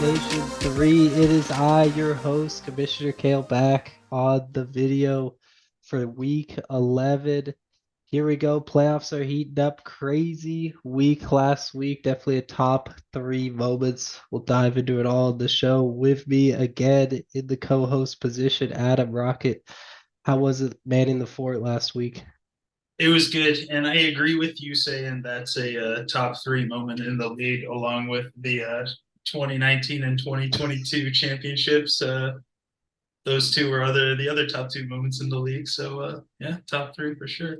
Location 3. It is I, your host, Commissioner Kale, back on the video for week 11. Here we go. Playoffs are heating up. Crazy week last week. Definitely a top three moments. We'll dive into it all in the show. With me again in the co-host position, Adam Rocket. How was it manning the fort last week? It was good, and I agree with you saying that's a top three moment in the league, along with the 2019 and 2022 championships. Those two were the other top two moments in the league. So yeah, top three for sure.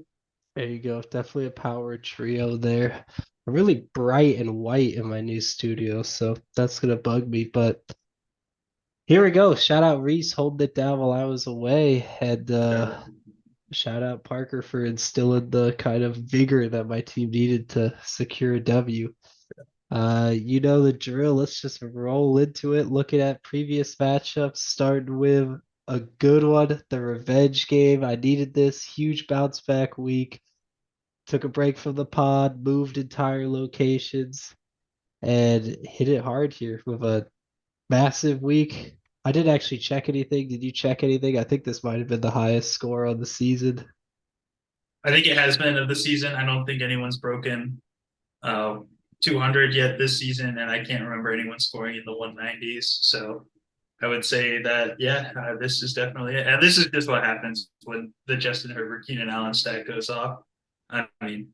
There you go. Definitely a power trio there. Really bright and white in my new studio, so that's gonna bug me. But here we go. Shout out Reese holding it down while I was away, and Sure. shout out Parker for instilling the kind of vigor that my team needed to secure a W. You know the drill. Let's just roll into it. Looking at previous matchups, starting with a good one, the revenge game. I needed this huge bounce back week. Took a break from the pod, moved entire locations, and hit it hard here with a massive week. I didn't actually check anything. Did you check anything? I think this might have been the highest score on the season. I think it has been of the season. I don't think anyone's broken uh, 200 yet this season, and I can't remember anyone scoring in the 190s. So I would say that yeah, this is definitely it. And this is just what happens when the Justin Herbert Keenan Allen stack goes off. I mean,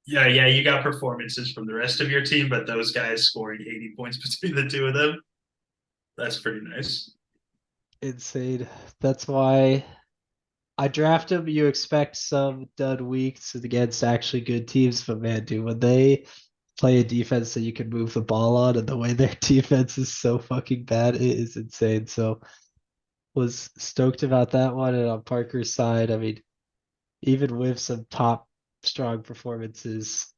yeah, you got performances from the rest of your team, but those guys scoring 80 points between the two of them, that's pretty nice. Insane. That's why I draft him. You expect some dud weeks against actually good teams, but man, dude, when they play a defense that you can move the ball on, and the way their defense is so fucking bad, it is insane. So was stoked about that one. And on Parker's side, I mean, even with some top strong performances,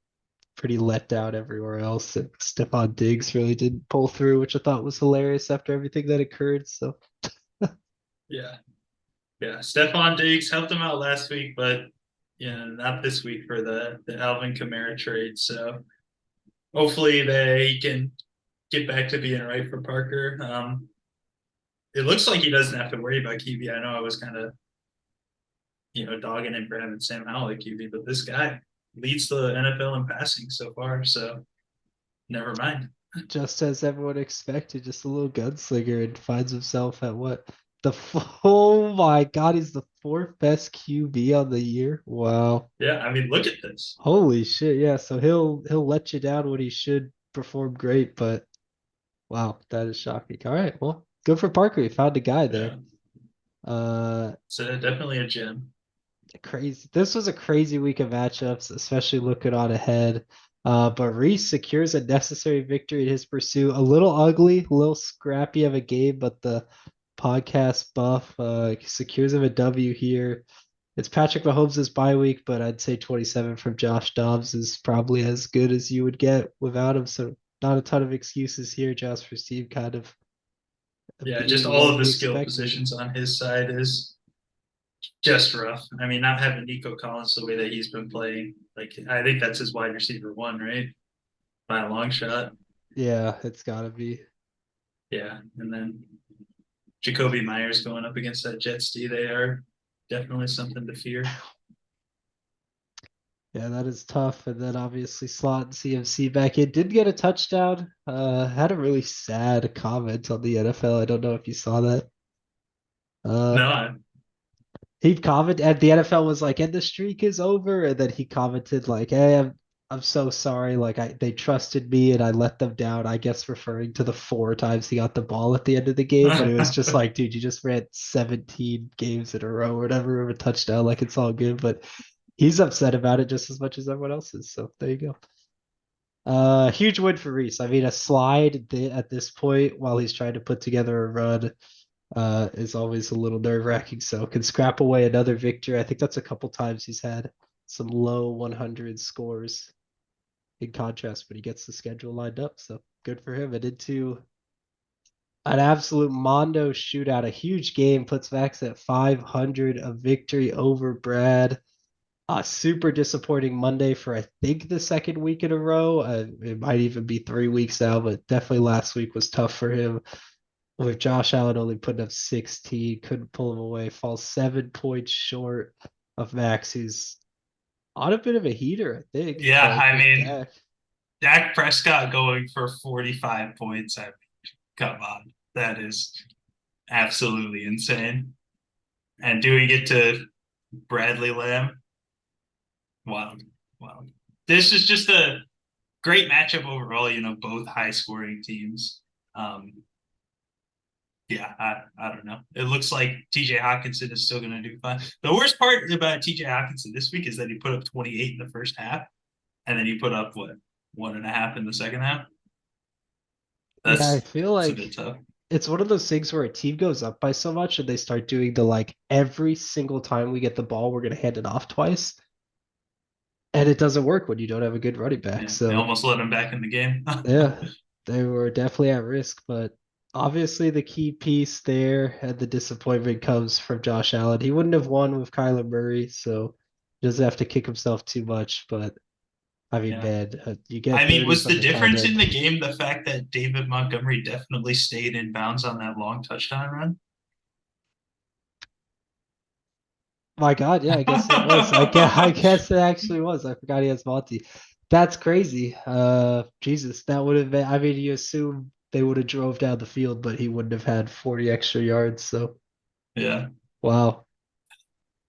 pretty let down everywhere else. And Stephon Diggs really didn't pull through, which I thought was hilarious after everything that occurred. So Yeah, yeah. Stephon Diggs helped him out last week, but yeah, not this week for the Alvin Kamara trade. So hopefully they can get back to being right for Parker. It looks like he doesn't have to worry about QB. I know I was kind of dogging him for having Sam Howell at QB, but this guy leads the NFL in passing so far. So never mind. just as everyone expected, just a little gunslinger and finds himself at what? Oh my God, he's the fourth best QB on the year. Wow. Yeah, I mean, look at this. Holy shit. Yeah, so he'll let you down when he should perform great, but wow, that is shocking. All right, well, good for Parker. He found a guy there. Yeah, Uh so definitely a gem. Crazy. This was a crazy week of matchups, especially looking on ahead. But Reese secures a necessary victory in his pursuit. A little ugly, a little scrappy of a game, but the podcast buff secures him a W here. It's Patrick Mahomes' bye week, but I'd say 27 from Josh Dobbs is probably as good as you would get without him. So not a ton of excuses here. Josh received kind of Yeah, just being all what of the we skill expected. positions on his side is just rough. I mean, not having Nico Collins the way that he's been playing, like I think that's his wide receiver one, right? By a long shot. Yeah, it's gotta be. Yeah, and then Jacoby Myers going up against that Jets D, they are definitely something to fear. Yeah, that is tough. And then obviously slot and CMC back in. Did get a touchdown. Had a really sad comment on the NFL. I don't know if you saw that. Uh, No, he commented, and the NFL was like, "And the streak is over." And then he commented like, "Hey, I'm so sorry. Like they trusted me and I let them down." I guess referring to the four times he got the ball at the end of the game. But it was just like, dude, you just ran 17 games in a row or whatever of a touchdown. Like it's all good, but he's upset about it just as much as everyone else is. So there you go. Huge win for Reese. I mean, a slide at this point while he's trying to put together a run is always a little nerve-wracking. So can scrap away another victory. I think that's a couple times he's had some low 100 scores in contrast, but he gets the schedule lined up. So good for him. And into an absolute Mondo shootout, a huge game puts Max at 500, a victory over Brad. Super disappointing Monday for I think the second week in a row. It might even be 3 weeks now, but definitely last week was tough for him. With Josh Allen only putting up 16, couldn't pull him away, falls 7 points short of Max, who's on a bit of a heater, I think. Yeah, Like I with mean, Dak. Dak Prescott going for 45 points. I mean, come on. That is absolutely insane. And doing it to Bradley Lamb. Wow. Wow. This is just a great matchup overall, both high scoring teams. Um, yeah, I don't know. It looks like TJ Hawkinson is still going to do fine. The worst part about TJ Hawkinson this week is that he put up 28 in the first half, and then he put up what, one and a half in the second half. Yeah, I feel That's a like bit tough. it's one of those things where a team goes up by so much and they start doing the like every single time we get the ball, we're gonna hand it off twice. And it doesn't work when you don't have a good running back. Yeah, they So almost let him back in the game. yeah, they were definitely at risk, but obviously the key piece there and the disappointment comes from Josh Allen. He wouldn't have won with Kyler Murray, so he doesn't have to kick himself too much. But I mean, Yeah. man, you get I mean, 30 was from the the tight difference in end. the game the fact that David Montgomery definitely stayed in bounds on that long touchdown run? My God, yeah, I guess it was. I guess it actually was. I forgot he has Monty. That's crazy. Jesus, that would have been. I mean, you assume they would have drove down the field, but he wouldn't have had 40 extra yards. So Yeah. wow,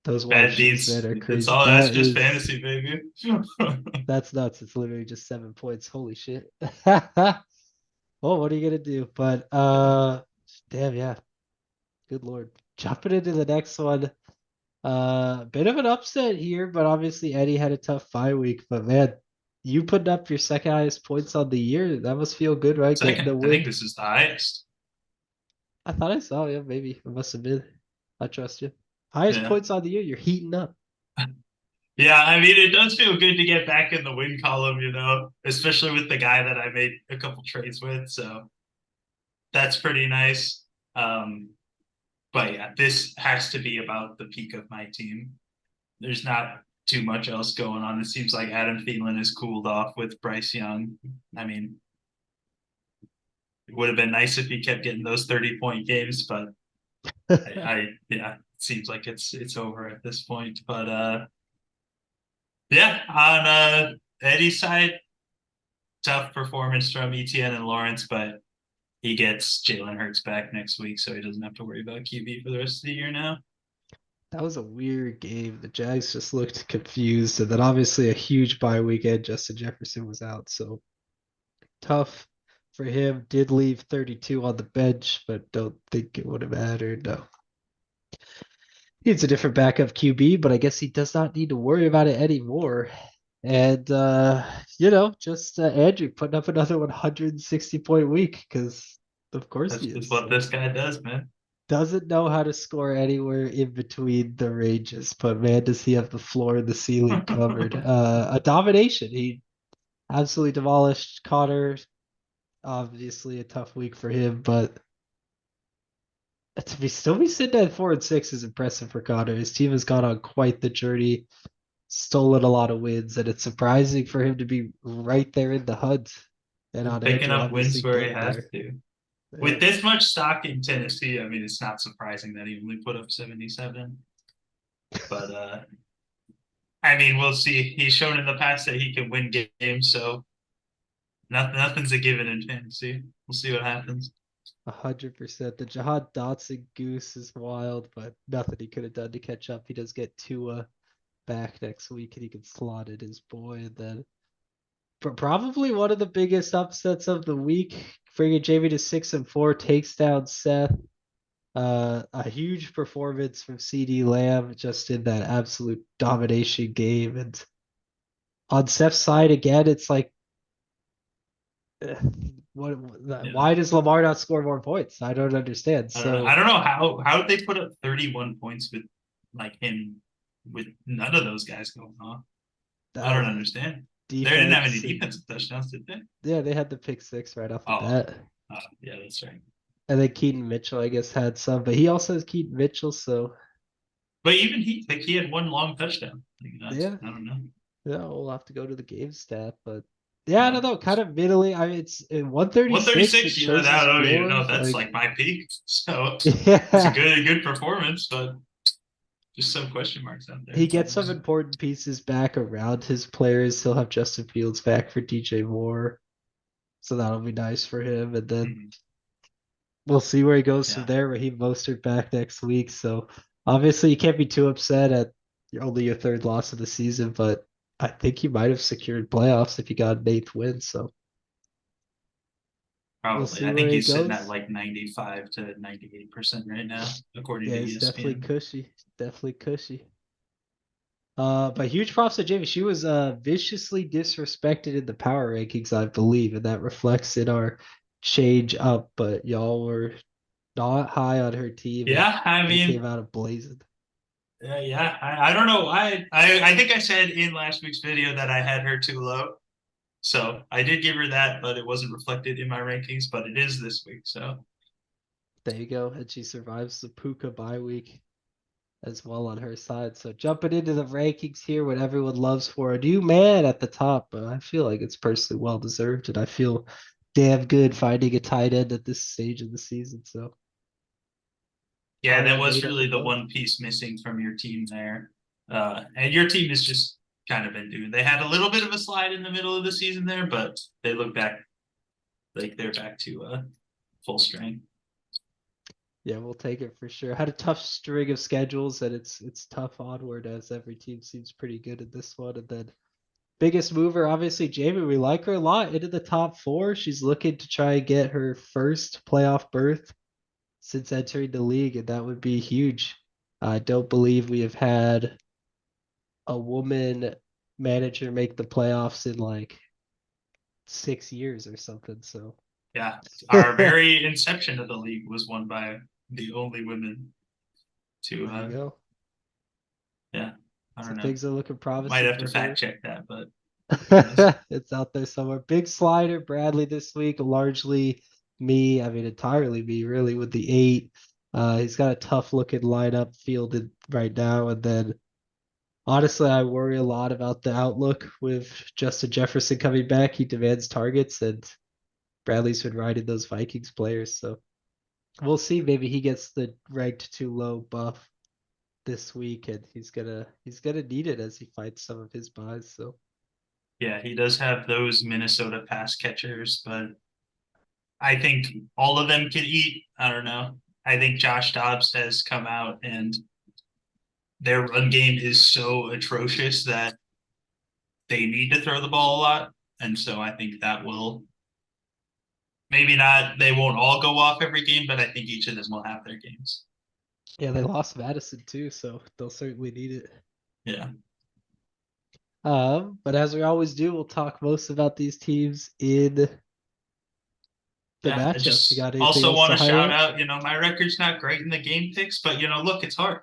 those wide Bad sheets, man, beats. are That's crazy. all. That's just fantasy, baby. That's nuts. It's literally just 7 points. Holy shit. Well, what are you gonna do? But damn, yeah, good lord. Jumping into the next one. Bit of an upset here, but obviously Eddie had a tough bye week. But man, you putting up your second highest points on the year, that must feel good, right? Getting the Second, I think win. this is the highest. I thought I saw, yeah, maybe. It must have been. I trust you. Highest Yeah. points on the year, you're heating up. Yeah, I mean, it does feel good to get back in the win column, especially with the guy that I made a couple trades with. So that's pretty nice. Um, but yeah, this has to be about the peak of my team. There's not too much else going on. It seems like Adam Thielen has cooled off with Bryce Young. I mean, it would have been nice if he kept getting those 30-point games, but yeah, it seems like it's over at this point. But yeah, on Eddie's side, tough performance from ETN and Lawrence, but he gets Jalen Hurts back next week, so he doesn't have to worry about QB for the rest of the year now. That was a weird game. The Jags just looked confused, and then obviously a huge bye weekend. Justin Jefferson was out, so tough for him. Did leave 32 on the bench, but don't think it would have mattered. No. He's a different backup QB, but I guess he does not need to worry about it anymore. And just Andrew putting up another 160-point week because of course he That's is. what this guy does, man. Doesn't know how to score anywhere in between the ranges, but man, does he have the floor and the ceiling covered. A domination. He absolutely demolished Connor. Obviously a tough week for him, but to be still be sitting at 4-6 is impressive for Connor. His team has gone on quite the journey, stolen a lot of wins, and it's surprising for him to be right there in the hunt. And on Picking Andrew, up obviously wins where he getting has there. to. Yeah, With this much stock in Tennessee, I mean, it's not surprising that he only put up 77. But I mean, we'll see. He's shown in the past that he can win games, so nothing's a given in fantasy. We'll see what happens. 100%. The Jahan Dotson goose is wild, but nothing he could have done to catch up. He does get Tua back next week, and he can slot in his boy. And then probably one of the biggest upsets of the week, bringing Jamie to 6-4, takes down Seth. A huge performance from CD Lamb just in that absolute domination game. And on Seth's side again, it's like, eh, Yeah. why does Lamar not score more points? I don't understand. I don't know. I So don't know how did they put up 31 points with like him with none of those guys going off. I uh, don't understand. They didn't have any defense and defensive touchdowns, did they? yeah, they had the pick six right off the Oh, bat. yeah, that's right. And then Keaton Mitchell, I guess, had some, but he also has Keaton Mitchell, so But even he had one long touchdown. Yeah, I don't know. yeah, we'll have to go to the game stat, but yeah, I Yeah. don't know, kind of middling. I mean, it's in 136. It 136, shows I his don't even floor. know if that's Like, like my peak. So it's a yeah, good performance, but just some question marks out there. he gets some important pieces back around his players. He'll have Justin Fields back for DJ Moore, so that'll be nice for him. And then Mhm. we'll see where he goes from Yeah, there. Raheem Mostert back next week, so obviously you can't be too upset at only your third loss of the season, but I think you might have secured playoffs if you got an eighth win. So we'll probably. see I where think he he's sitting at goes. like 95 to 98% right now, according Yeah, to he's definitely ESPN. cushy. Definitely cushy. But huge props to Jamie. She was viciously disrespected in the power rankings, I believe, and that reflects in our change up. But y'all were not high on her team, and Yeah, I they came mean, out of blazing. yeah, I don't know. I think I said in last week's video that I had her too low. So I did give her that, but it wasn't reflected in my rankings, but it is this week. So There you go, and she survives the Puka bye week as well on her side. So jumping into the rankings here, what everyone loves for a new man at the top, but I feel like it's personally well deserved, and I feel damn good finding a tight end at this stage of the season. So yeah, tight that end was eight up really the above. one piece missing from your team there. And your team has just kind of been doing. They had a little bit of a slide in the middle of the season there, but they look back like they're back to full strength. Yeah, we'll take it for sure. Had a tough string of schedules, and it's tough onward as every team seems pretty good at this one. And then biggest mover, obviously Jamie. We like her a lot into the top four. She's looking to try and get her first playoff berth since entering the league, and that would be huge. I don't believe we have had a woman manager make the playoffs in like 6 years or something. So Yeah, our there very inception of the league was won by the only women to. you go. Yeah, I So don't know. things are looking Might promising have to for fact her. check that, but who knows? It's out there somewhere. Big slider, Bradley this week, largely me. I mean, entirely me, really, with the eight. He's got a tough looking lineup fielded right now. And then honestly, I worry a lot about the outlook with Justin Jefferson coming back. He demands targets, and Bradley's been riding those Vikings players. So we'll see. Maybe he gets the ranked too low buff this week, and he's gonna need it as he fights some of his buys. So Yeah, he does have those Minnesota pass catchers, but I think all of them can eat. I don't know. I think Josh Dobbs has come out and their run game is so atrocious that they need to throw the ball a lot. And so I think that will maybe not, they won't all go off every game, but I think each of them will have their games. yeah, they lost Madison too, so they'll certainly need it. Yeah. But as we always do, we'll talk most about these teams in the Yeah. I matchups. You just got anything also else want to to shout highlight? out, my record's not great in the game picks, but look, it's hard.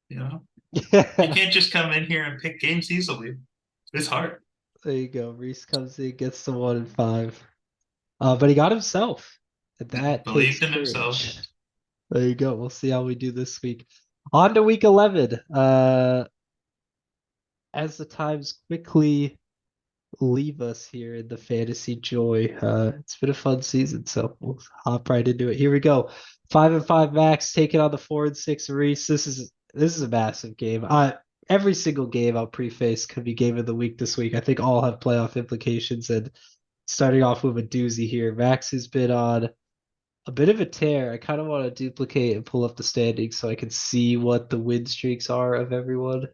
You know, you Yeah, can't just come in here and pick games easily. It's hard. there you go. Reese comes in, gets the 1-5. But he got himself, and Yeah. that takes Believed in himself. courage. There you go. We'll see how we do this week. On to week 11. As the times quickly leave us here in the fantasy joy. It's been a fun season, so we'll hop right into it. Here we go. 5-5 Max taking on the 4-6 Reese. This is a massive game. Every single game I'll preface could be game of the week this week. I think all have playoff implications. And starting off with a doozy here, Max has been on a bit of a tear. I kind of want to duplicate and pull up the standings so I can see what the win streaks are of everyone,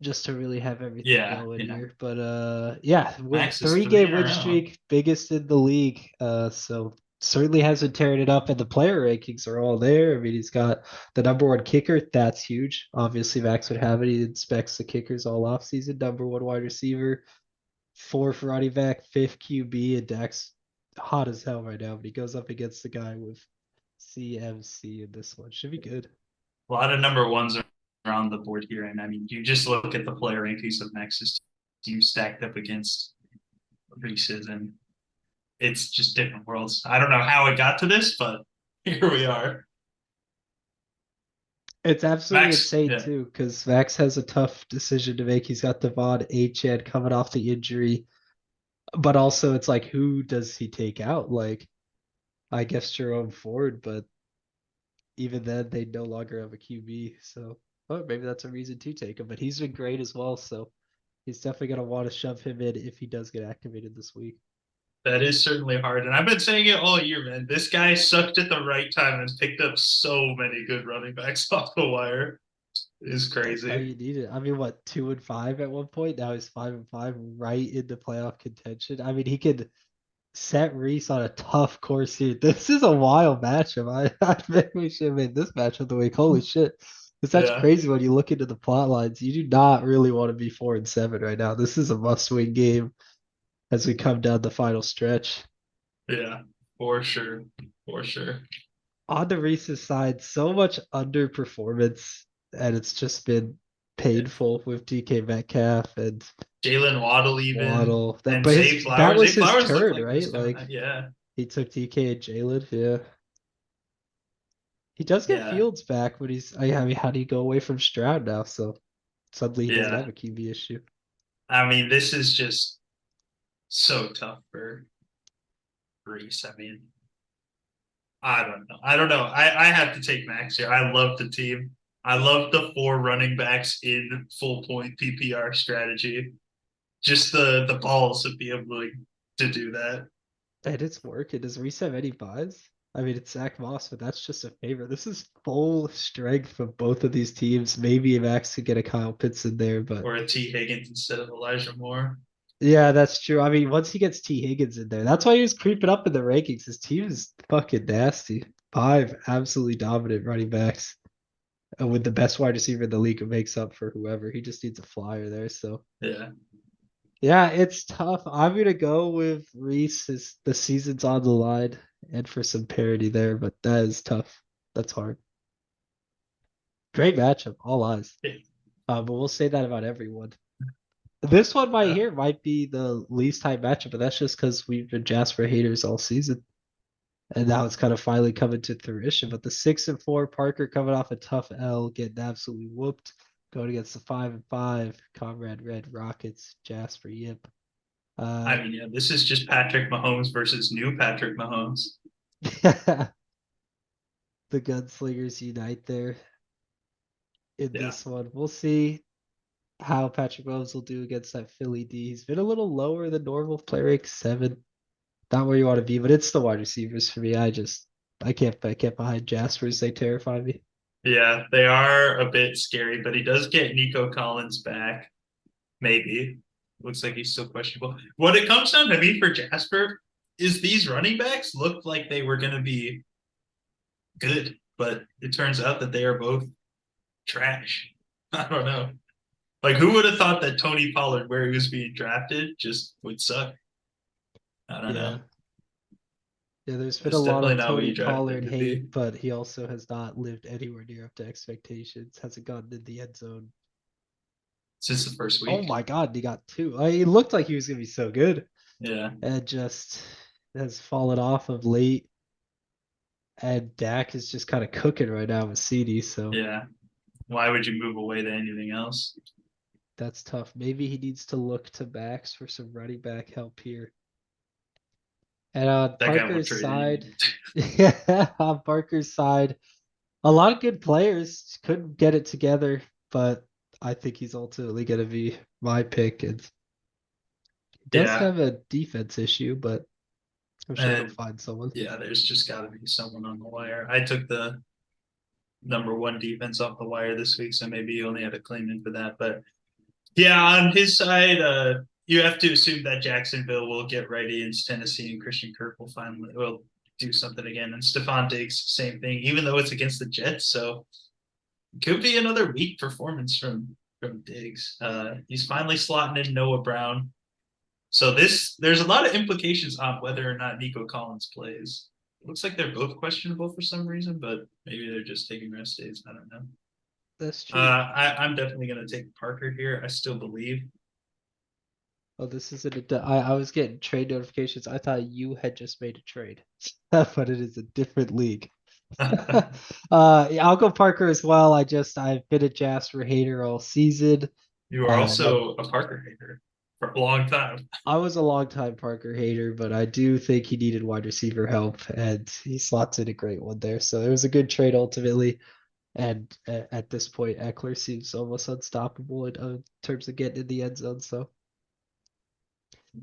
just to really have everything Yeah. going Yeah. here. But yeah, Max is three three game in a win row. streak, biggest in the league. So certainly has been tearing it up, and the player rankings are all there. I mean, he's got the number one kicker. That's huge. Obviously, Max would have it. He inspects the kickers all off season. Number one wide receiver, fourth running back, fifth QB, and Dak's hot as hell right now. But he goes up against the guy with CMC in this one. Should be good. A lot of number ones are on the board here. And I mean, you just look at the player rankings of Max's team stacked up against Reese's, and it's just different worlds. I don't know how it got to this, but here we are. It's absolutely Max, insane yeah, too, because Max has a tough decision to make. He's got Devon Achane coming off the injury, but also it's like, who does he take out? Like, I guess Jerome Ford, but even then, they no longer have a QB. So, well, maybe that's a reason to take him. But he's been great as well, so he's definitely gonna want to shove him in if he does get activated this week. that is certainly hard. And I've been saying it all year, man. This guy sucked at the right time and picked up so many good running backs off the wire. It's That's how crazy. you need it. I mean, what, 2-5 at one point? Now he's 5-5, right into playoff contention. I mean, he could set Reese on a tough course here. This is a wild matchup. I think we should have made this matchup the week. Holy shit. It's that's Yeah, crazy when you look into the plot lines. You do not really want to be 4-7 right now. This is a must-win game as we come down the final stretch. yeah, for sure, for sure. On the Reese's side, so much underperformance, and it's just been painful with DK Metcalf and Jalen Waddle even Waddle. That, and but Zay his that Flowers. was Zay his Flowers looked turn, like he was right? coming Like out. Yeah, he took DK and Jalen. Yeah, he does get yeah, Fields back, but I mean, how do you go away from Stroud now? So suddenly he doesn't yeah. have a QB issue. I mean, this is just so tough for Reese. I mean, I don't know. I don't know. I have to take Max here. I love the team. I love the four running backs in full point PPR strategy. Just the balls of being able to do that. And it's working. Does Reese have any buys? I mean, it's Zach Moss, but that's just a favor. This is full strength of both of these teams. Maybe Max could get a Kyle Pitts in there, but Or a T Higgins instead of Elijah Moore. yeah, that's true. I mean, once he gets T. Higgins in there, that's why he was creeping up in the rankings. His team is fucking nasty. Five absolutely dominant running backs. And with the best wide receiver in the league who makes up for whoever. He just needs a flyer there. So Yeah. yeah, it's tough. I'm gonna go with Reese. The season's on the line and for some parity there, but that is tough. That's hard. Great matchup, all eyes. But we'll say that about everyone. This one right Uh, here might be the least hype matchup, but that's just because we've been Jasper haters all season. And now it's kind of finally coming to fruition. But the 6-4 Parker coming off a tough L, getting absolutely whooped, going against the 5-5 Comrade Red Rockets, Jasper Yip. I Uh, mean, yeah, this is just Patrick Mahomes versus new Patrick Mahomes. the Gunslingers unite there in Yeah. this one. We'll see how Patrick Mahomes will do against that Philly D. He's been a little lower than normal, play rate 7. Not where you want to be, but it's the wide receivers for me. I can't behind Jaspers. They terrify me. Yeah, they are a bit scary, but he does get Nico Collins back. Maybe. Looks like he's still questionable. What it comes down to me for Jasper is these running backs looked like they were going to be good, but it turns out that they are both trash. I don't know. Like, who would have thought that Tony Pollard, where he was being drafted, just would suck? I don't know. Yeah. Yeah, there's been a It's lot definitely of not what Tony you drafted Pollard him to hate, be but he also has not lived anywhere near up to expectations. Hasn't gotten in the end zone. since the first Oh week. my God, he got two. He looked like he was gonna be so good, Yeah. and just has fallen off of late. And Dak is just kind of cooking right now with CD, so Yeah. Why would you move away to anything else? that's tough. Maybe he needs to look to backs for some running back help here. And on That guy won't Parker's trade side, anyone. yeah, on Parker's side, a lot of good players couldn't get it together, but I think he's ultimately going to be my pick. And he does Yeah. have a defense issue, but I'm sure he'll And find someone. yeah, there's just got to be someone on the wire. I took the number one defense off the wire this week, so maybe he only had a claim in for that. But yeah, on his side, you have to assume that Jacksonville will get right against Tennessee and Christian Kirk will do something again. And Stephon Diggs, same thing, even though it's against the Jets. So it could be another weak performance from Diggs. He's finally slotting in Noah Brown. So there's a lot of implications on whether or not Nico Collins plays. It looks like they're both questionable for some reason, but maybe they're just taking rest days. I don't know. That's true. I'm definitely going to take Parker here. I still believe. Oh, this isn't I was getting trade notifications. I thought you had just made a trade, but it is a different league. Yeah, I'll go Parker as well. I've been a Jasper hater all season. You are And also a Parker hater for a long time. I was a longtime Parker hater, but I do think he needed wide receiver help, and he slots in a great one there. So it was a good trade ultimately. And at this point, Eckler seems almost unstoppable in terms of getting in the end zone. So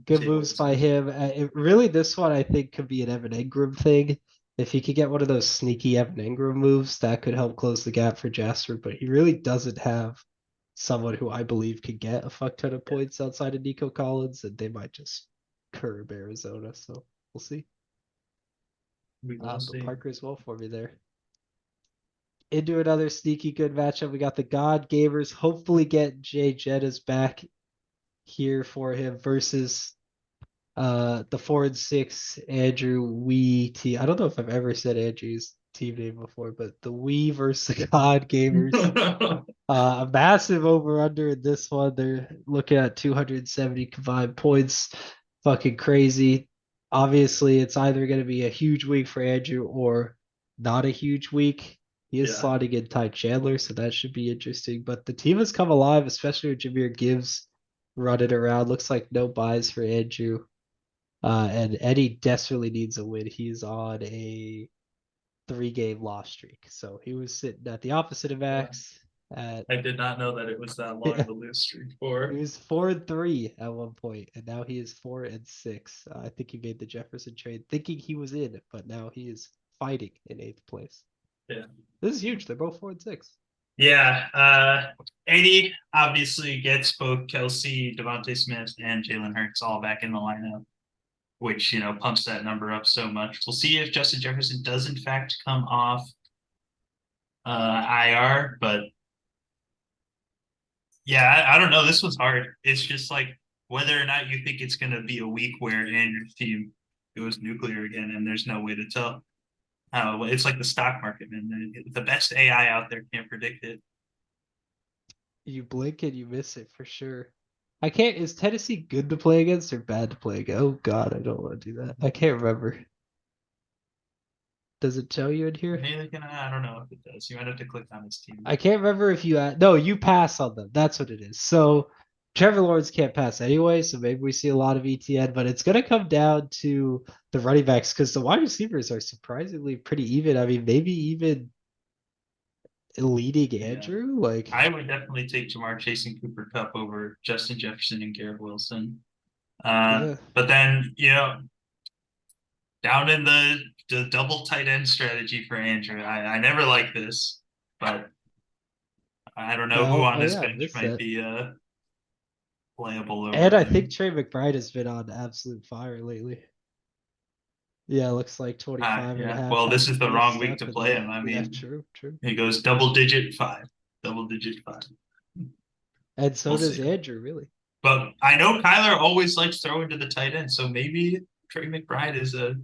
good moves Jalen's by good. him. Really, this one I think could be an Evan Engram thing. If he could get one of those sneaky Evan Engram moves, that could help close the gap for Jasper. But he really doesn't have someone who I believe could get a fuck ton of Yeah, points outside of Nico Collins, and they might just curb Arizona. So we'll see. we will But see. Parker as well for me there. Into another sneaky good matchup. We got the God Gamers. Hopefully get Jay Jettas back here for him versus the 4-6 Andrew Wee team. I don't know if I've ever said Andrew's team name before, but the Wee versus the God Gamers. A massive over under in this one. They're looking at 270 combined points. Fucking crazy. Obviously, it's either going to be a huge week for Andrew or not a huge week. He is Yeah, slotting in Ty Chandler, so that should be interesting. But the team has come alive, especially with Jameer Gibbs running around. Looks like no buys for Andrew. And Eddie desperately needs a win. He's on a 3-game loss streak. So he was sitting at the opposite of yeah. Max at I did not know that it was that long of a lose streak he for. was 4-3 at one point, and now he is 4-6. I think he made the Jefferson trade thinking he was in, but now he is fighting in 8th place. Yeah. This is huge. They're both 4-6. Yeah. 80 obviously gets both Kelsey, Devontae Smith, and Jalen Hurts all back in the lineup, which, pumps that number up so much. We'll see if Justin Jefferson does, in fact, come off IR, but yeah, I don't know. This was hard. It's just like whether or not you think it's going to be a week where Andrew's team goes nuclear again, and there's no way to tell. It's like the stock market, man. The best AI out there can't predict it. You blink and you miss it for sure. I can't. Is Tennessee good to play against or bad to play against? Oh God, I don't want to do that. I can't remember. Does it tell you in here? Maybe I don't know if it does. You might have to click on his I team. can't remember if you no, you pass on them. That's what it is. So Trevor Lawrence can't pass anyway, so maybe we see a lot of ETN, but it's gonna come down to the running backs because the wide receivers are surprisingly pretty even. I mean, maybe even leading Yeah, Andrew. Like, I would definitely take Jamar Chase and Cooper Cup over Justin Jefferson and Garrett Wilson. yeah, But then down in the double tight end strategy for Andrew, I never liked this, but I don't know who well, on oh his yeah, I bench missed might that. be playable And over I think him. Trey McBride has been on absolute fire lately. Yeah, looks like 25 and a Yeah. half Well, this is the touchdowns wrong week stuff. to And play then, him. I yeah, mean, true, true. he goes double digit five, double digit five. And so We'll does see. Andrew, really. But I know Kyler always likes throwing to the tight end, so maybe Trey McBride is a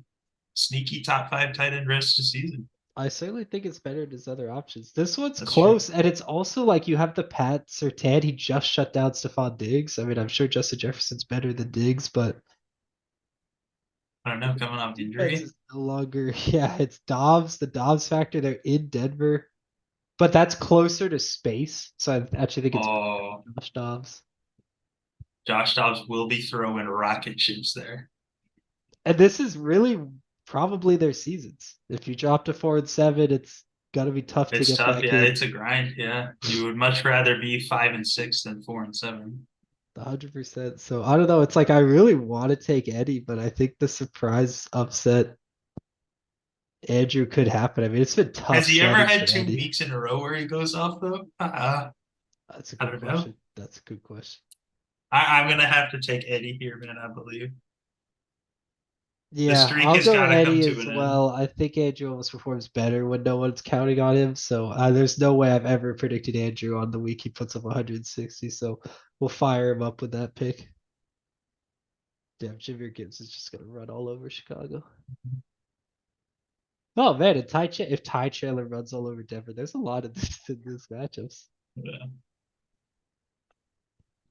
sneaky top five tight end rest of season. I certainly think it's better than his other options. This one's That's true. close, and it's also like you have the Pat Surtain. He just shut down Stephon Diggs. I mean, I'm sure Justin Jefferson's better than Diggs, but I don't know, the coming off defense injury. is no longer. Yeah, it's Dobbs, the Dobbs factor. They're in Denver, but that's closer to space. So I actually think it's Oh, Josh Dobbs. Josh Dobbs will be throwing rocket ships there. And this is really probably their seasons. If you drop to 4-7, it's gonna be tough to It's get tough. back Yeah, in. it's a grind. Yeah. You would much rather be 5-6 than 4-7. 100%. So I don't know. It's like I really want to take Eddie, but I think the surprise upset Andrew could happen. I mean, it's been Has tough he ever sledding had for 2 Eddie. weeks in a row where he goes off though? That's a I good don't know. question. That's a good question. I'm gonna have to take Eddie here, man. I believe the Yeah, streak I'll has go got to come Eddie to as an end. well. I think Andrew almost performs better when no one's counting on him. So there's no way I've ever predicted Andrew on the week he puts up 160. So we'll fire him up with that pick. Damn, Jameer Gibbs is just gonna run all over Chicago. Oh man, and if Ty Chandler runs all over Denver, there's a lot of this in these matchups. Yeah.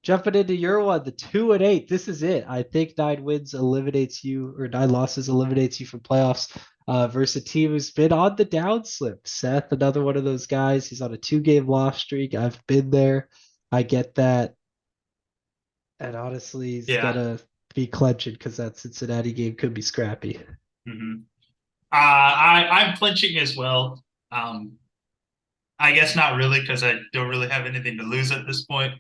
Jumping into your one, the 2-8. This is it. I think 9 wins eliminates you, or 9 losses eliminates you from playoffs. versus a team who's been on the downslip. Seth, another one of those guys. He's on a 2 game loss streak. I've been there. I get that. And honestly, he's Yeah. gonna be clenching because that Cincinnati game could be scrappy. Hmm. I'm clinching as well. I guess not really because I don't really have anything to lose at this point.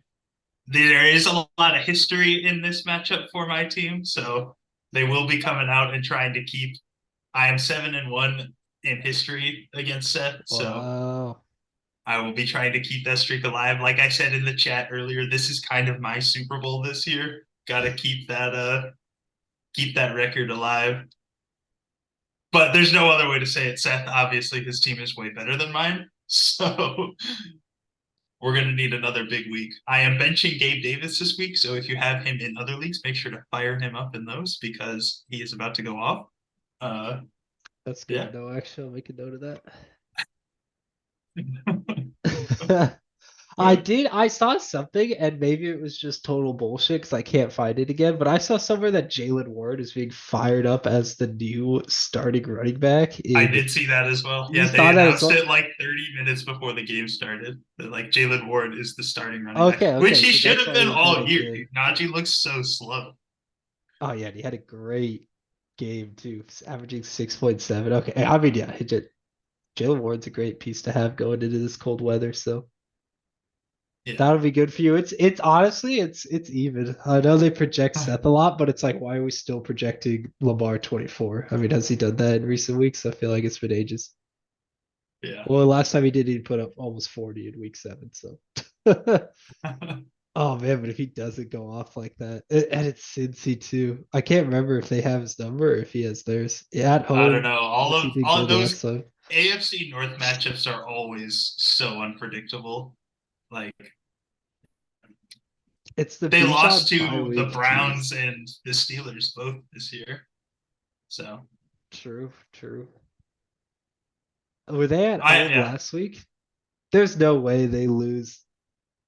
There is a lot of history in this matchup for my team, so they will be coming out and trying to keep. I am 7-1 in history against Seth, so Wow. I will be trying to keep that streak alive. Like I said in the chat earlier, this is kind of my Super Bowl this year. Got to keep that record alive. But there's no other way to say it, Seth. Obviously, his team is way better than mine, so we're going to need another big week. I am benching Gabe Davis this week, so if you have him in other leagues, make sure to fire him up in those because he is about to go off. Uh, That's good yeah. to know. Actually, I'll make a note of that. I saw something, and maybe it was just total bullshit because I can't find it again. But I saw somewhere that Jalen Ward is being fired up as the new starting running back. I In did see that as well. You Yeah, they saw that as announced well. it like 30 minutes before the game started. That like Jalen Ward is the starting running back, Okay, which okay, he so should that's have why been he kind all of year. did. Najee looks so slow. Oh yeah, and he had a great game too, averaging 6.7. Okay, I mean yeah, Jalen Ward's a great piece to have going into this cold weather. So Yeah. that'll be good for you. It's honestly it's even. I know they project Seth a lot, but it's like why are we still projecting Lamar 24? I mean, has he done that in recent weeks? I feel like it's been ages. Yeah. Well, last time he did, he put up almost 40 in week 7. So oh man, but if he doesn't go off like that, and it's Cincy too. I can't remember if they have his number or if he has theirs. Yeah, at I don't home, know. if he did All of good last those time. AFC North matchups are always so unpredictable. Like It's the they lost Bijan bye to the week. Browns Jeez. and the Steelers both this year. So True, true. Were they at I home yeah, last week? There's no way they lose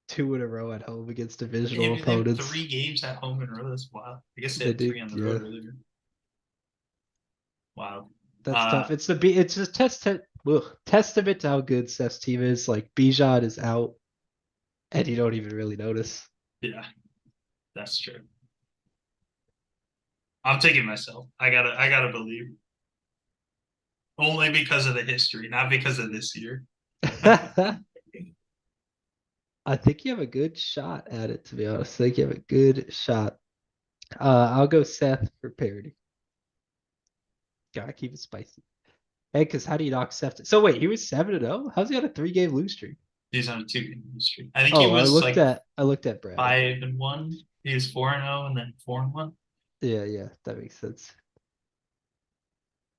2 in a row at home against divisional they have opponents. 3 games at home in a row. That's wild. I guess they They had do, 3 on the yeah. road earlier. Wild. That's Uh tough. It's just testament to how good Seth's team is. Like Bijan is out, and you don't even really notice. yeah, that's true. I'm taking myself. I gotta believe. Only because of the history, not because of this year. I think you have a good shot at it, to be honest. I think you have a good shot. I'll go Seth for parody. Gotta keep it spicy. Hey, because how do you knock Seth? So wait, he was 7-0? How's he on a 3 game lose streak? He's on a 2 game streak. I think he Oh, was like I looked at Brad. Okay. 5-1. He was 4-0 and then 4-1. Yeah, yeah, that makes sense.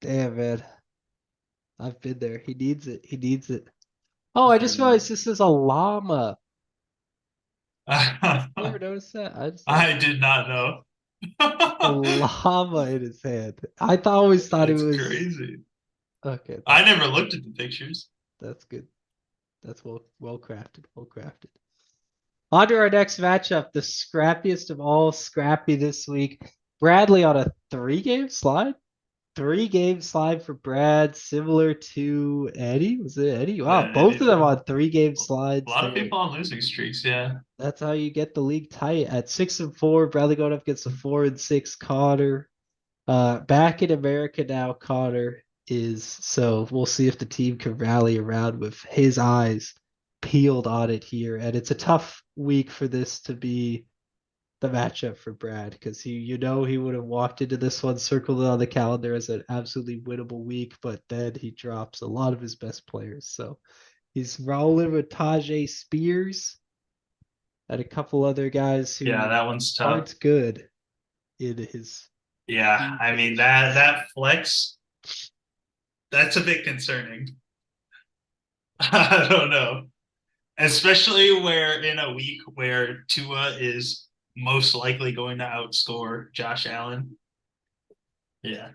Damn, man. I've been there. He needs it. He needs it. Oh, I I just realized remember. this is a llama. You ever I notice that? I just noticed that. did not know. A llama in his hand. Always thought it It's was crazy. okay. I never looked at the pictures. That's good. That's well crafted. Well crafted. On to our next matchup, the scrappiest of all scrappy this week. Bradley on a 3 game slide. 3 game slide for Brad, similar to Eddie. Was it Eddie? Wow, Yeah, both of them a on 3 game lot slides of there. people on losing streaks. Yeah, That's how you get the league tight. At 6-4, Bradley going up against a 4-6 Connor. Back in America now, Connor is. So we'll see if the team can rally around with his eyes peeled on it here. And it's a tough week for this to be the matchup for Brad because he would have walked into this one circled it on the calendar as an absolutely winnable week, but then he drops a lot of his best players. So he's rolling with Tajay Spears and a couple other guys yeah, who that one's tough. aren't good in his Yeah, key I mean positions. that flex, that's a bit concerning. I don't know, especially where in a week where Tua is most likely going to outscore Josh Allen. Yeah.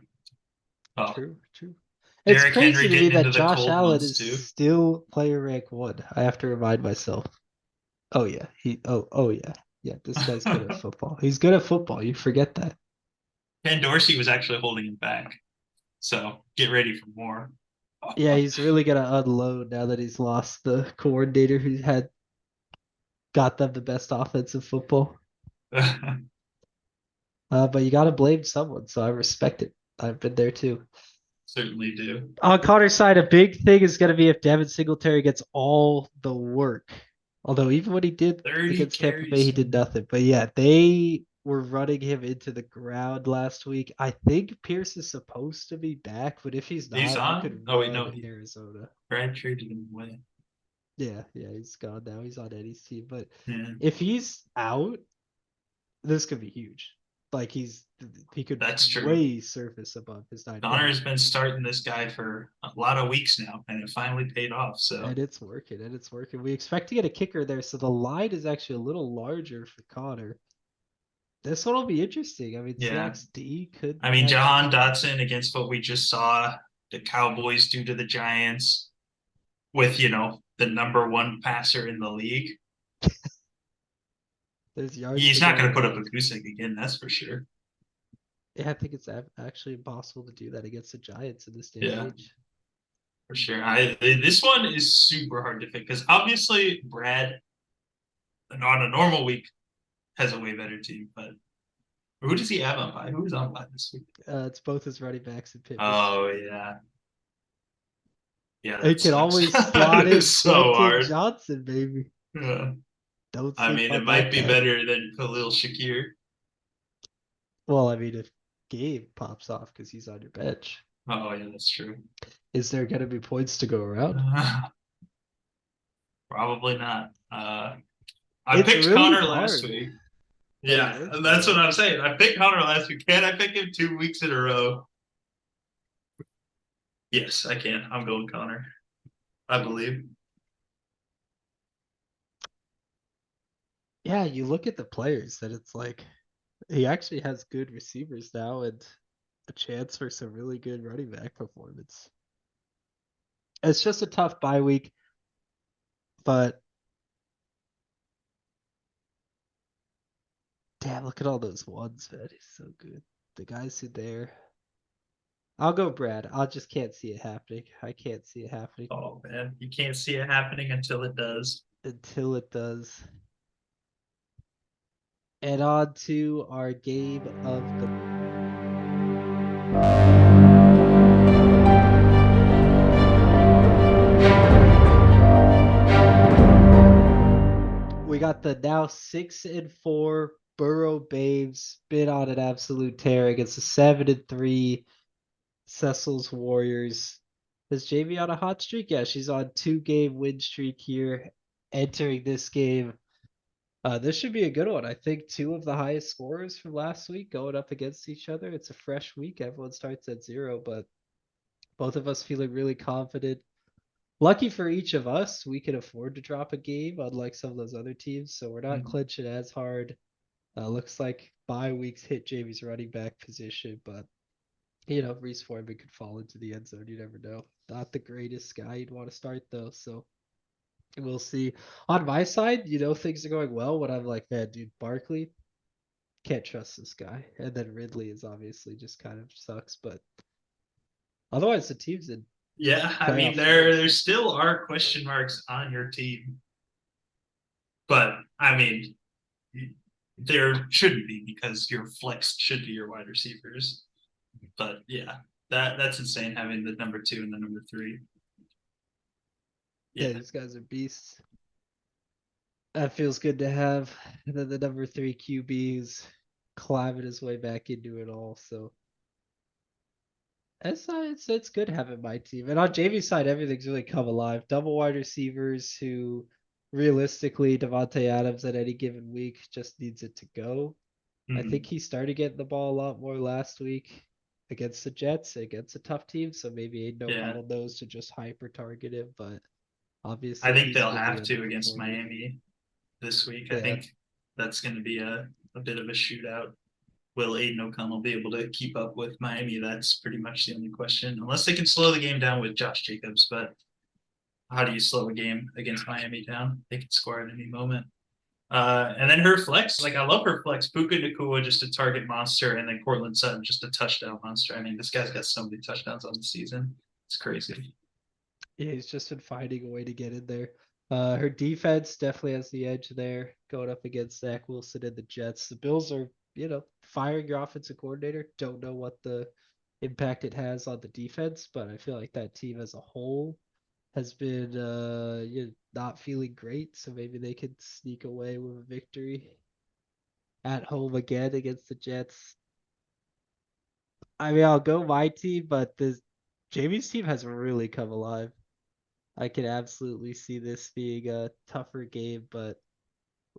Oh, True, true. It's Derrick crazy Henry to me getting that into the Josh cold Allen months is too. still player rank 1. I have to remind myself. Oh yeah, oh yeah, yeah. This guy's good at football. He's good at football. You forget that. Ken Dorsey was actually holding him back. So get ready for more. Yeah, he's really gonna unload now that he's lost the coordinator who had got them the best offensive football. But you gotta blame someone, so I respect it. I've been there too. Certainly do. On Connor's side, a big thing is going to be if Devin Singletary gets all the work. Although even when he did 30 against Tampa Bay, carries. he did nothing. But yeah, they were running him into the ground last week. I think Pierce is supposed to be back, but if he's He's not, you on. could Oh wait, no, run Arizona. Brad traded him away. Yeah, he's gone now. He's on Eddie's team. But Yeah, if he's out, this could be huge. Like he could that's true. way surface above his 9.5. Connor's been starting this guy for a lot of weeks now, and it finally paid off. So And it's working, and it's working. We expect to get a kicker there, so the line is actually a little larger for Connor. This one will be interesting. I mean, yeah, Seahawks D could I mean, have Jahan Dotson against what we just saw the Cowboys do to the Giants with, the number one passer in the league. there's yards He's to not go going to put up a around. goose egg again, that's for sure. Yeah, I think it's actually impossible to do that against the Giants in this day and Yeah, age. for sure. This one is super hard to pick because obviously Brad, on a normal week, has a way better team. But who does he have on by? Who's on by this week? It's both his running backs and Pittman. Oh yeah, yeah, It that can sucks. always slot That in is so Quentin hard. Johnson, baby. Yeah. Don't I sleep mean, it on might that be guy. better than Khalil Shakir. Well, I mean, if Gabe pops off because he's on your bench, Oh yeah, that's true. is there going to be points to go around? Probably not. I It's picked really Connor last hard. week. And it Yeah, worked and though, that's what right? I'm saying. I picked Connor last week. Can I pick him 2 weeks in a row? Yes, I can. I'm going Connor. I believe. Yeah, you look at the players that it's like he actually has good receivers now and a chance for some really good running back performance. It's just a tough bye week, but damn, look at all those ones, man. He's so good. The guys who there. I'll go Brad. I just can't see it happening. I can't see it happening Oh man, you can't see it happening until it does. until it does. And on to our game of the we got the now 6-4 Burrow Babes been on an absolute tear against the 7-3 Cecil's Warriors. Is Jamie on a hot streak? Yeah, she's on 2-game win streak here. Entering this game, this should be a good one. I think two of the highest scorers from last week going up against each other. It's a fresh week. Everyone starts at 0, but both of us feeling really confident. Lucky for each of us, we can afford to drop a game, unlike some of those other teams. So we're not Mhm. clinching as hard. Looks like bye weeks hit Jamie's running back position, but Reese Foreman could fall into the end zone. You never know. Not the greatest guy you'd want to start though. So we'll see. On my side, things are going well when I'm like, man, dude, Barkley, can't trust this guy. And then Ridley is obviously just kind of sucks, but otherwise the team's in Yeah, I mean playoff there form. there still are question marks on your team, but I mean there shouldn't be because your flex should be your wide receivers. But yeah, that's insane having the number two and the number three. Yeah, Yeah, these guys are beasts. That feels good to have. And then the number 3 QB is climbing his way back into it all. So it's good having my team. And on Jamie's side, everything's really come alive. Double wide receivers who realistically Devontae Adams at any given week just needs it to go. I think mm-hmm. he started getting the ball a lot more last week against the Jets, against a tough team. So maybe Aiden Yeah. O'Connell knows to just hyper target him, but I obviously think he's they'll going to be have to against underperforming. Miami this week. I Yeah. think that's going to be a bit of a shootout. Will Aiden O'Connell be able to keep up with Miami? That's pretty much the only question, unless they can slow the game down with Josh Jacobs. But how do you slow a game against Miami down? They can score at any moment. And then her flex, like I love her flex. Puka Nakua just a target monster, and then Cortland Sutton just a touchdown monster. I mean, this guy's got so many touchdowns on the season. It's crazy. Yeah, he's just been finding a way to get in there. Her defense definitely has the edge there going up against Zach Wilson and the Jets. The Bills are, firing your offensive coordinator. Don't know what the impact it has on the defense, but I feel like that team as a whole has been not feeling great. So maybe they could sneak away with a victory at home again against the Jets. I mean, I'll go my team, but this Jamie's team has really come alive. I can absolutely see this being a tougher game, but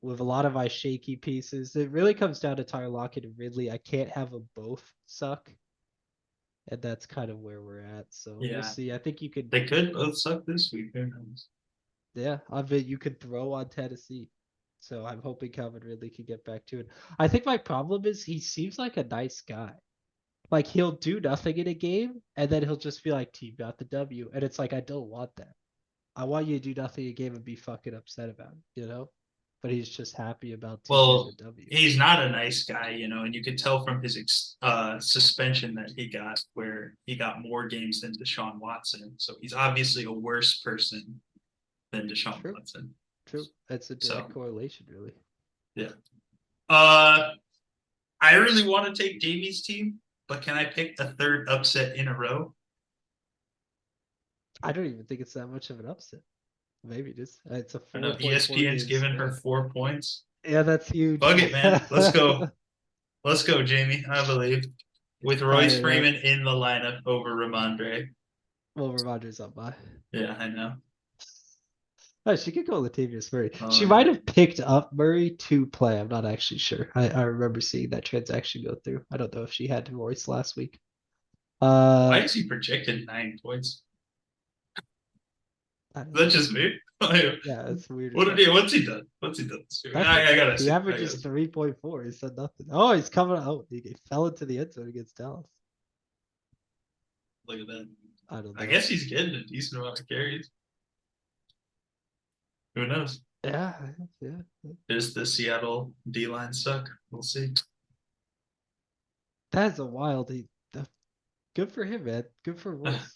with a lot of my shaky pieces, it really comes down to Tyler Lockett and Ridley. I can't have them both suck, and that's kind of where we're at. So we'll Yeah, see. I think you could, they could both suck this week. Who knows? yeah, I bet you could throw on Tennessee. So I'm hoping Calvin Ridley can get back to it. I think my problem is he seems like a nice guy. Like he'll do nothing in a game, and then he'll just be like, "Team got the W," and it's like I don't want that. I want you to do nothing in a game and be fucking upset about it. But he's just happy about team getting the Well, W. he's not a nice guy, and you could tell from his suspension that he got, where he got more games than Deshaun Watson. So he's obviously a worse person than Deshaun True, Watson. true. That's a direct So correlation, really. yeah. Uh, I really want to take Jamie's team, but can I pick a third upset in a row? I don't even think it's that much of an upset. Maybe it is. It's a I know 4.4 ESPN's game given her spread. 4 points. Yeah, that's huge. Bug it, man. Let's go. Let's go, Jamie. I believe. With Royce I Freeman in the lineup over Ramondre. well, Rogers up by. Yeah, I know. Oh, she could go Latavius Murray. Oh She might yeah. have picked up Murray to play. I'm not actually sure. I remember seeing that transaction go through. I don't know if she had Royce last week. Why Uh, is he projected 9 points? I don't That's know. just me. Yeah, it's weird as What did hell. he? What's he done? What's he done this year? Nothing. I gotta The see. average is 3.4. He said nothing. Oh, he's coming out. Oh, he fell into the end zone against Dallas. Look at that. I don't I know. guess he's getting a decent amount of carries. Who knows? Yeah, yeah. Does the Seattle D line suck? We'll see. That's a wild. Good for him, man. Good for Royce.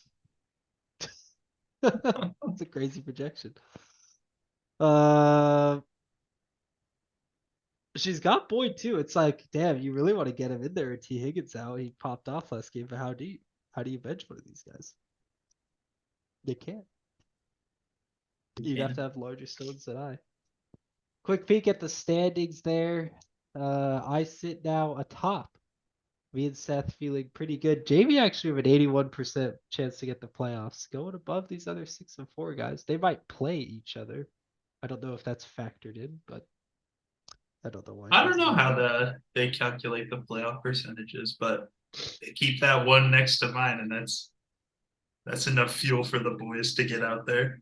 It's a crazy projection. Uh, she's got Boyd too. It's like, damn, you really want to get him in there. T. Higgins out. He popped off last game, but how do you bench one of these guys? You can't. You'd have Yeah. to have larger stones than I. Quick peek at the standings there. I sit now atop. Me and Seth feeling pretty good. Jamie actually have an 81% chance to get the playoffs. Going above these other 6 and 4 guys. They might play each other. I don't know if that's factored in, but I don't know why I don't she's know how leading. they calculate the playoff percentages, but keep that one next to mine, and that's enough fuel for the boys to get out there.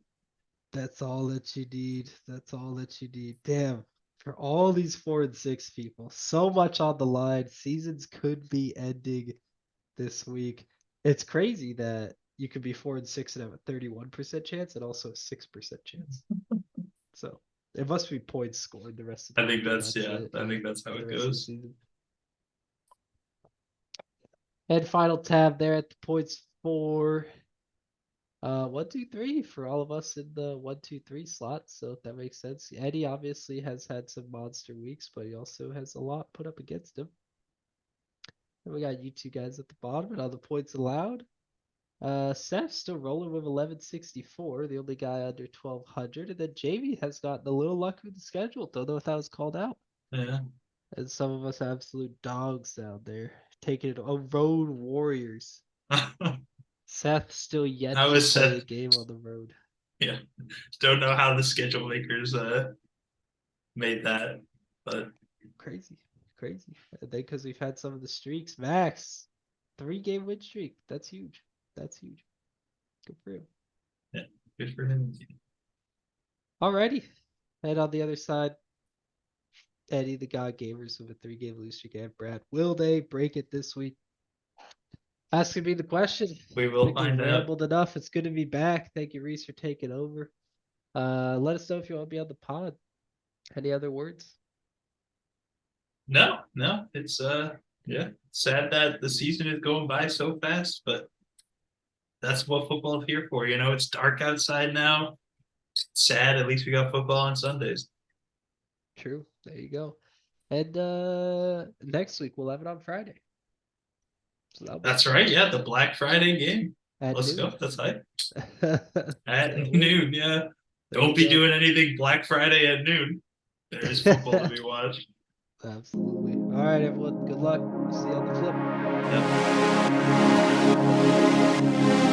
That's all that you need. That's all that you need. Damn. For all these 4 and 6 people, so much on the line. Seasons could be ending this week. It's crazy that you could be 4 and 6 and have a 31% chance and also a 6% chance. So it must be points scored the rest of the I think week, and that's that's yeah. it. I Yeah, think that's how for the it rest of the goes. season. And final tab there at the points for 1, 2, 3 for all of us in the 1, 2, 3 slot. So that makes sense. Eddie obviously has had some monster weeks, but he also has a lot put up against him. And we got you two guys at the bottom and all the points allowed. Seth's still rolling with 1164, the only guy under 1200. And then Jamie has gotten a little lucky with the schedule. Don't know if that was called out. Yeah. And some of us absolute dogs down there taking it. Oh, road warriors. Seth still yet How to is play a Seth? game on the road. Yeah. Don't know how the schedule makers made that, but Crazy, crazy. And then because we've had some of the streaks, Max, 3 game win streak. That's huge. That's huge. Good for him. yeah, good for him. Alrighty. And on the other side, Eddie the God Gamers with a 3 game lose streak and Brad. Will they break it this week? That's gonna be the question. We I will think we've find out. rambled enough. It's good to be back. Thank you, Reese, for taking over. Let us know if you want to be on the pod. Any other words? No, no, it's yeah, sad that the season is going by so fast, but that's what football's here for. You know, it's dark outside now. It's sad. At least we got football on Sundays. True. There you go. And next week we'll have it on Friday. So that'll be That's fun. right. Yeah, the Black Friday game. At Let's go. noon. That's hype. At Can't wait. noon. Yeah. There you Don't be go. doing anything Black Friday at noon. There is football to be watched. Absolutely. All right, everyone. Good luck. See you on the flip. Yep.